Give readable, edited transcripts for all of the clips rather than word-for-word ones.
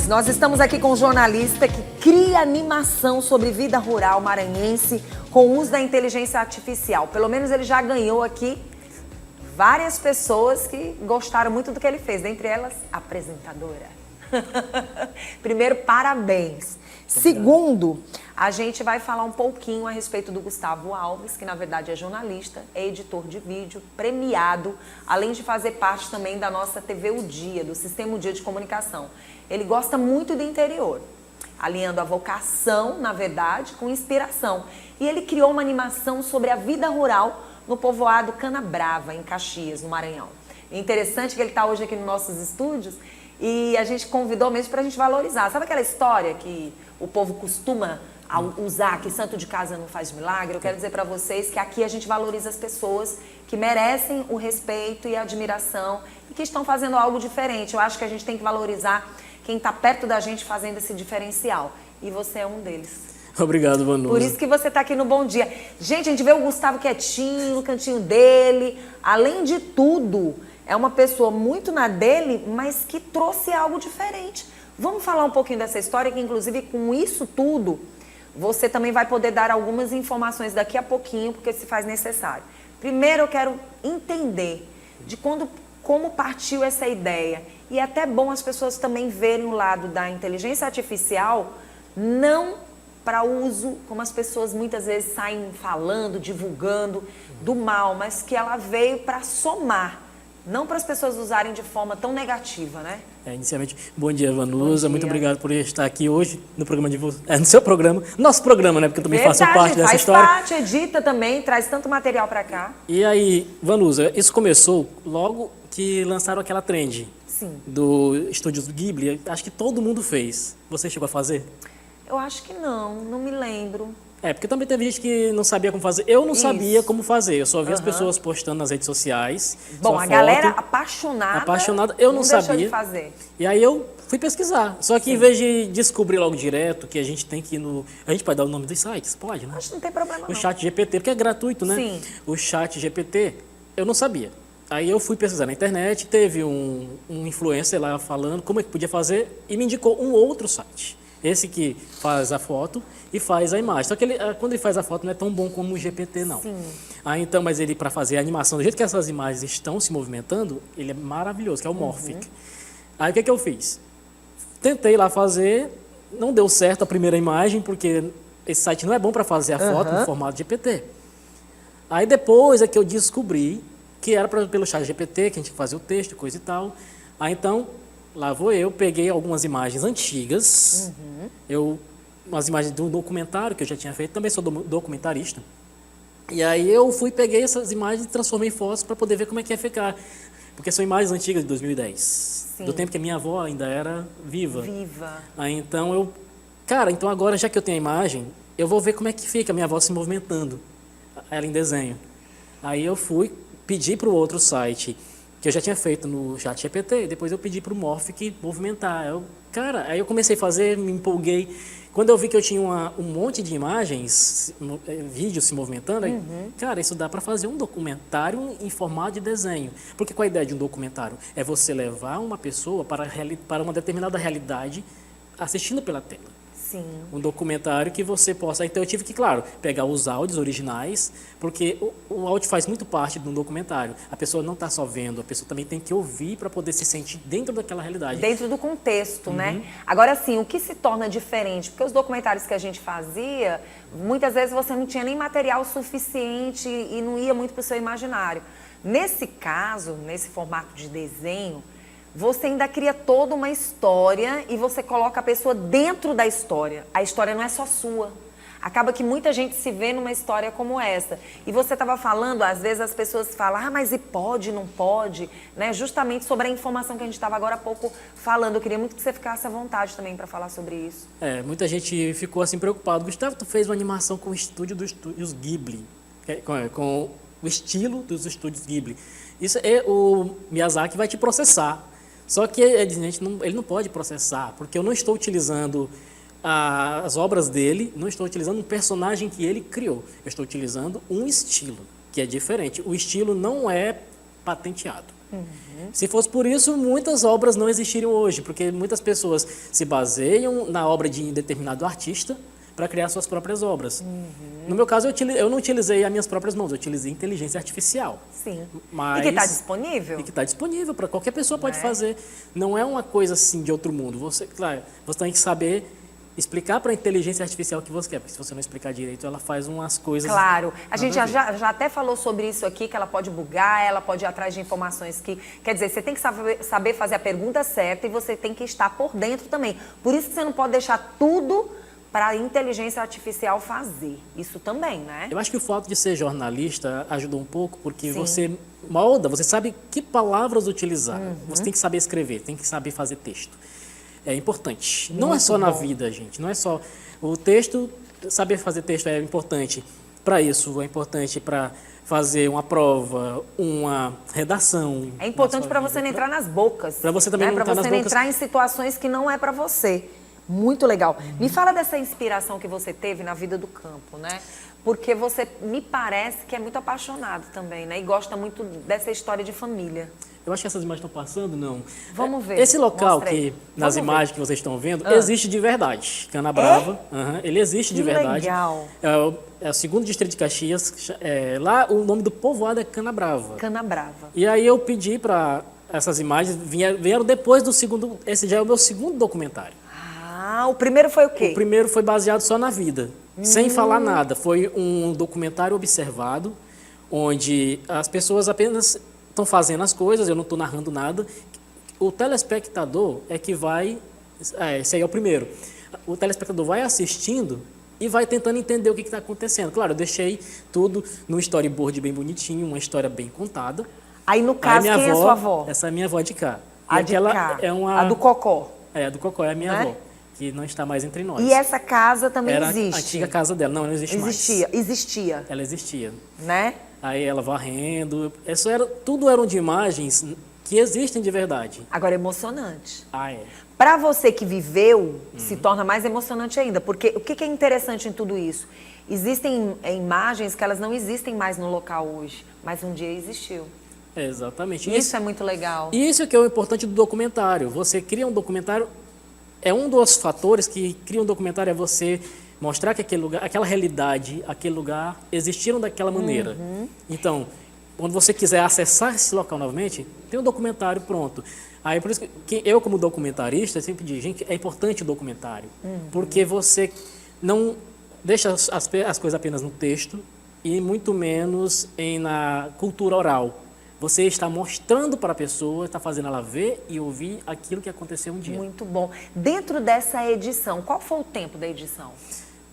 demais. Nós estamos aqui com um jornalista que cria animação sobre vida rural maranhense com o uso da inteligência artificial. Pelo menos ele já ganhou aqui várias pessoas que gostaram muito do que ele fez, dentre elas, a apresentadora. Primeiro, parabéns. Segundo, a gente vai falar um pouquinho a respeito do Gustavo Alves, que na verdade é jornalista, é editor de vídeo, premiado, além de fazer parte também da nossa TV O Dia, do Sistema O Dia de Comunicação. Ele gosta muito do interior, alinhando a vocação, na verdade, com inspiração. E ele criou uma animação sobre a vida rural no povoado Canabrava, em Caxias, no Maranhão. É interessante que ele está hoje aqui nos nossos estúdios e a gente convidou mesmo para a gente valorizar. Sabe aquela história que o povo costuma usar, que santo de casa não faz milagre? Eu quero dizer para vocês que aqui a gente valoriza as pessoas que merecem o respeito e a admiração e que estão fazendo algo diferente. Eu acho que a gente tem que valorizar quem está perto da gente fazendo esse diferencial. E você é um deles. Obrigado, Vanusa. Por isso que você está aqui no Bom Dia. Gente, a gente vê o Gustavo quietinho, no cantinho dele. Além de tudo, é uma pessoa muito na dele, mas que trouxe algo diferente. Vamos falar um pouquinho dessa história, que inclusive com isso tudo, você também vai poder dar algumas informações daqui a pouquinho, porque se faz necessário. Primeiro eu quero entender de como partiu essa ideia. E é até bom as pessoas também verem o lado da inteligência artificial, não para uso, como as pessoas muitas vezes saem falando, divulgando, do mal, mas que ela veio para somar. Não para as pessoas usarem de forma tão negativa, né? Inicialmente, bom dia, Vanusa. Muito obrigado por estar aqui hoje no programa no seu programa, nosso programa, né? Porque eu também faço parte dessa história. Faz parte, edita também, traz tanto material para cá. E aí, Vanusa, isso começou logo que lançaram aquela trend. Sim. Do Estúdios Ghibli. Acho que todo mundo fez. Você chegou a fazer? Eu acho que não me lembro. Porque também teve gente que não sabia como fazer. Eu não sabia como fazer. Eu só vi as pessoas postando nas redes sociais. Bom, a galera apaixonada, eu não sabia. De fazer. E aí eu fui pesquisar. Só que em vez de descobrir logo direto que a gente tem que ir no... A gente pode dar o nome dos sites? Pode, né? Acho que não tem problema, O Chat GPT, porque é gratuito, né? Sim. O Chat GPT, eu não sabia. Aí eu fui pesquisar na internet, teve um influencer lá falando como é que podia fazer e me indicou um outro site. Esse que faz a foto e faz a imagem. Só que quando ele faz a foto não é tão bom como o GPT, não. Sim. Então, mas ele, para fazer a animação, do jeito que essas imagens estão se movimentando, ele é maravilhoso, que é o Morphic. Aí o que eu fiz? Tentei lá fazer, não deu certo a primeira imagem, porque esse site não é bom para fazer a foto no formato GPT. Aí depois é que eu descobri que era pelo chat GPT, que a gente fazia o texto, coisa e tal. Aí então, lá vou eu, peguei algumas imagens antigas, umas imagens de um documentário que eu já tinha feito, também sou documentarista. E aí eu peguei essas imagens e transformei em fotos para poder ver como é que ia ficar. Porque são imagens antigas de 2010, Sim. do tempo que a minha avó ainda era viva. Aí então então agora já que eu tenho a imagem, eu vou ver como é que fica a minha avó se movimentando, ela em desenho. Aí eu pedi para o outro site, que eu já tinha feito no Chat GPT, depois eu pedi para o Morphic movimentar. Aí eu comecei a fazer, me empolguei. Quando eu vi que eu tinha um monte de imagens, vídeos se movimentando, isso dá para fazer um documentário em formato de desenho. Porque qual a ideia de um documentário? É você levar uma pessoa para uma determinada realidade assistindo pela tela. Sim. Um documentário que você possa... Então eu tive que, claro, pegar os áudios originais, porque o áudio faz muito parte de um documentário. A pessoa não está só vendo, a pessoa também tem que ouvir para poder se sentir dentro daquela realidade. Dentro do contexto, né? Agora, assim, o que se torna diferente? Porque os documentários que a gente fazia, muitas vezes você não tinha nem material suficiente e não ia muito para o seu imaginário. Nesse caso, nesse formato de desenho, você ainda cria toda uma história e você coloca a pessoa dentro da história. A história não é só sua. Acaba que muita gente se vê numa história como essa. E você estava falando, às vezes as pessoas falam, mas e pode, não pode? Né? Justamente sobre a informação que a gente estava agora há pouco falando. Eu queria muito que você ficasse à vontade também para falar sobre isso. Muita gente ficou assim preocupado. Gustavo, tu fez uma animação com o estúdio dos Estúdios Ghibli, com o estilo dos Estúdios Ghibli. Isso o Miyazaki vai te processar. Só que ele não pode processar, porque eu não estou utilizando as obras dele, não estou utilizando um personagem que ele criou. Eu estou utilizando um estilo, que é diferente. O estilo não é patenteado. Se fosse por isso, muitas obras não existiriam hoje, porque muitas pessoas se baseiam na obra de um determinado artista para criar suas próprias obras. No meu caso, eu não utilizei as minhas próprias mãos, eu utilizei inteligência artificial. Sim. Mas, E que está disponível? E que está disponível para qualquer pessoa pode fazer. Não é uma coisa assim de outro mundo. Você, claro, você tem que saber explicar para a inteligência artificial o que você quer, porque se você não explicar direito, ela faz umas coisas... Claro. A gente já até falou sobre isso aqui, que ela pode bugar, ela pode ir atrás de informações que... Quer dizer, você tem que saber fazer a pergunta certa e você tem que estar por dentro também. Por isso que você não pode deixar tudo para a inteligência artificial fazer. Isso também, né? Eu acho que o fato de ser jornalista ajudou um pouco, porque você molda, você sabe que palavras utilizar. Você tem que saber escrever, tem que saber fazer texto. É importante. Não é só na vida, gente. Não é só o texto, saber fazer texto é importante para isso, é importante para fazer uma prova, uma redação. É importante para você não entrar nas bocas. Para você também não entrar nas bocas. Para você não entrar em situações que não é para você. Muito legal. Me fala dessa inspiração que você teve na vida do campo, né? Porque você me parece que é muito apaixonado também, né? E gosta muito dessa história de família. Eu acho que essas imagens estão passando, não. Vamos ver. Esse local Mostra aí. nas imagens que vocês estão vendo, existe de verdade. Canabrava, ele existe de verdade. Legal. É o segundo distrito de Caxias. Lá o nome do povoado é Canabrava. Canabrava. E aí eu pedi para essas imagens, vieram depois do segundo, esse já é o meu segundo documentário. Ah, o primeiro foi o quê? O primeiro foi baseado só na vida, sem falar nada. Foi um documentário observado, onde as pessoas apenas estão fazendo as coisas, eu não estou narrando nada. O telespectador é que vai... esse aí é o primeiro. O telespectador vai assistindo e vai tentando entender o que está acontecendo. Claro, eu deixei tudo num storyboard bem bonitinho, uma história bem contada. Aí, no caso, quem é a sua avó? Essa é a minha avó de cá. A de cá. A do Cocó. A do Cocó é a minha avó, que não está mais entre nós. E essa casa também Era existe? A antiga casa dela. Não existe mais. Existia. Ela existia. Né? Aí ela varrendo. Tudo eram de imagens que existem de verdade. Agora, emocionante. É. Para você que viveu, se torna mais emocionante ainda. Porque o que é interessante em tudo isso? Existem imagens que elas não existem mais no local hoje, mas um dia existiu. Exatamente. Isso é muito legal. Isso que é o importante do documentário. Você cria um documentário, um dos fatores que cria um documentário é você mostrar que aquele lugar, aquela realidade, aquele lugar existiram daquela maneira. Então, quando você quiser acessar esse local novamente, tem um documentário pronto. Aí por isso que eu, como documentarista, sempre digo, gente, é importante o documentário, porque você não deixa as coisas apenas no texto e muito menos na cultura oral. Você está mostrando para a pessoa, está fazendo ela ver e ouvir aquilo que aconteceu um dia. Muito bom. Dentro dessa edição, qual foi o tempo da edição?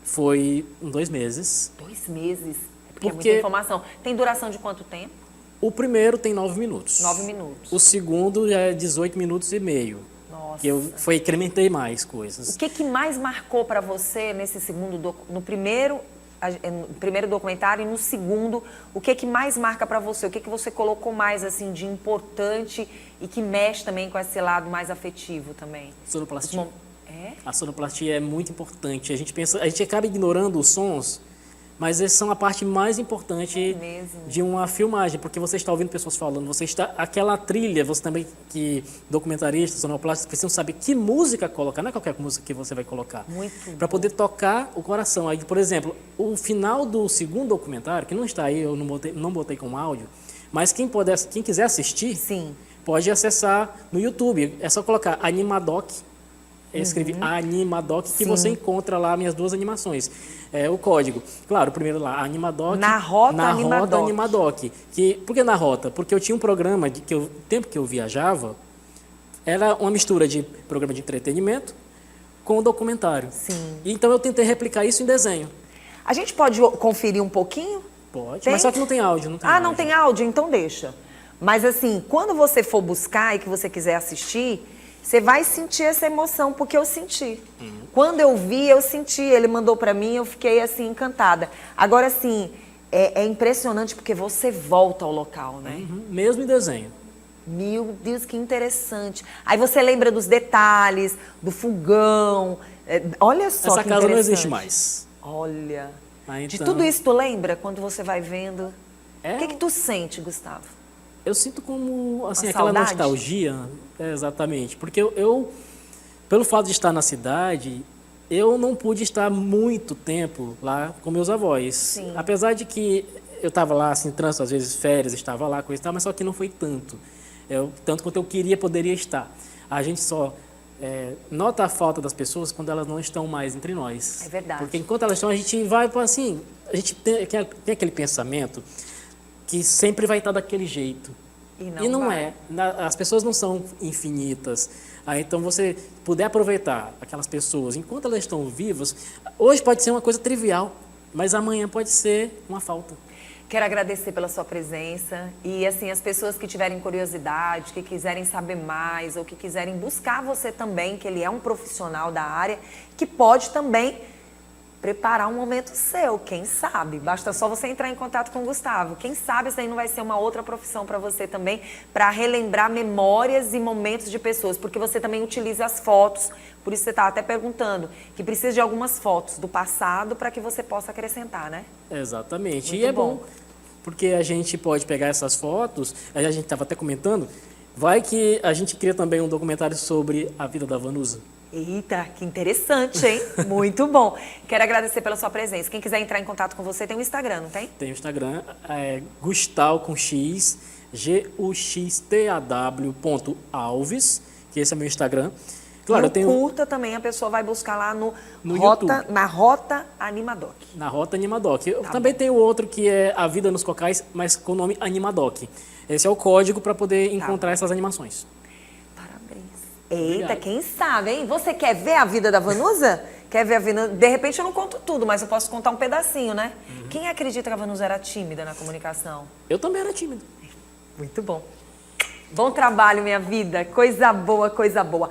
Foi 2 meses. 2 meses? Porque é muita informação. Tem duração de quanto tempo? O primeiro tem 9 minutos. 9 minutos. O segundo já é 18 minutos e meio. Nossa. Que eu incrementei mais coisas. O que mais marcou para você nesse segundo, no primeiro documentário e no segundo, o que mais marca para você? O que você colocou mais assim de importante e que mexe também com esse lado mais afetivo também? Sonoplastia. A sonoplastia é muito importante. A gente acaba ignorando os sons, mas eles são a parte mais importante de uma filmagem, porque você está ouvindo pessoas falando, aquela trilha, você também, que documentarista, sonoplasta, precisam saber que música colocar, não é qualquer música que você vai colocar, para poder tocar o coração. Aí, por exemplo, o final do segundo documentário, que não está aí, eu não botei com áudio, mas quem quiser assistir, pode acessar no YouTube, é só colocar Animadoc. Eu escrevi Animadoc, que você encontra lá minhas 2 animações. O código. Claro, primeiro lá, Animadoc. Na Rota Animadoc. Por que na Rota? Porque eu tinha um programa, o tempo que eu viajava, era uma mistura de programa de entretenimento com documentário. Então eu tentei replicar isso em desenho. A gente pode conferir um pouquinho? Pode, mas só que não tem áudio. Não tem áudio? Então deixa. Mas assim, quando você for buscar e que você quiser assistir, você vai sentir essa emoção, porque eu senti. Quando eu vi, eu senti. Ele mandou para mim, eu fiquei assim, encantada. Agora, assim, é impressionante porque você volta ao local, né? Mesmo em desenho. Meu Deus, que interessante. Aí você lembra dos detalhes, do fogão. Olha só Essa que casa interessante. não existe mais. Olha. Então... De tudo isso, tu lembra quando você vai vendo? É... O que tu sente, Gustavo? Eu sinto como, assim, Uma aquela saudade? nostalgia, exatamente, porque pelo fato de estar na cidade, eu não pude estar muito tempo lá com meus avós. Sim. Apesar de que eu estava lá, assim, trânsito, às vezes férias, estava lá, coisa e tal, mas só que não foi tanto. Tanto quanto eu queria, poderia estar. A gente só nota a falta das pessoas quando elas não estão mais entre nós. É verdade. Porque enquanto elas estão, a gente vai, assim, a gente tem aquele pensamento que sempre vai estar daquele jeito. E não vai. As pessoas não são infinitas. Então, você puder aproveitar aquelas pessoas enquanto elas estão vivas, hoje pode ser uma coisa trivial, mas amanhã pode ser uma falta. Quero agradecer pela sua presença e, assim, as pessoas que tiverem curiosidade, que quiserem saber mais ou que quiserem buscar você também, que ele é um profissional da área, que pode também preparar um momento seu, quem sabe? Basta só você entrar em contato com o Gustavo. Quem sabe isso aí não vai ser uma outra profissão para você também, para relembrar memórias e momentos de pessoas, porque você também utiliza as fotos, por isso você está até perguntando, que precisa de algumas fotos do passado para que você possa acrescentar, né? Exatamente. Muito E é bom. bom, porque a gente pode pegar essas fotos, a gente estava até comentando, vai que a gente cria também um documentário sobre a vida da Vanusa. Eita, que interessante, hein? Muito bom. Quero agradecer pela sua presença. Quem quiser entrar em contato com você, tem o Instagram, não tem? Tem o Instagram, Gustal com X, guxtaw.alves, que esse é meu Instagram. Claro, E eu o tenho curta também, a pessoa vai buscar lá no YouTube. na Rota Animadoc. na Rota Animadoc. Eu Tá também tenho outro que é A Vida nos Cocais, mas com o nome Animadoc. Esse é o código para poder encontrar essas animações. Parabéns. Eita, Obrigado. quem sabe, hein? Você quer ver a vida da Vanusa? Quer ver a vida? De repente eu não conto tudo, mas eu posso contar um pedacinho, né? Quem acredita que a Vanusa era tímida na comunicação? Eu também era tímido. Muito bom. Bom trabalho, minha vida. Coisa boa, coisa boa.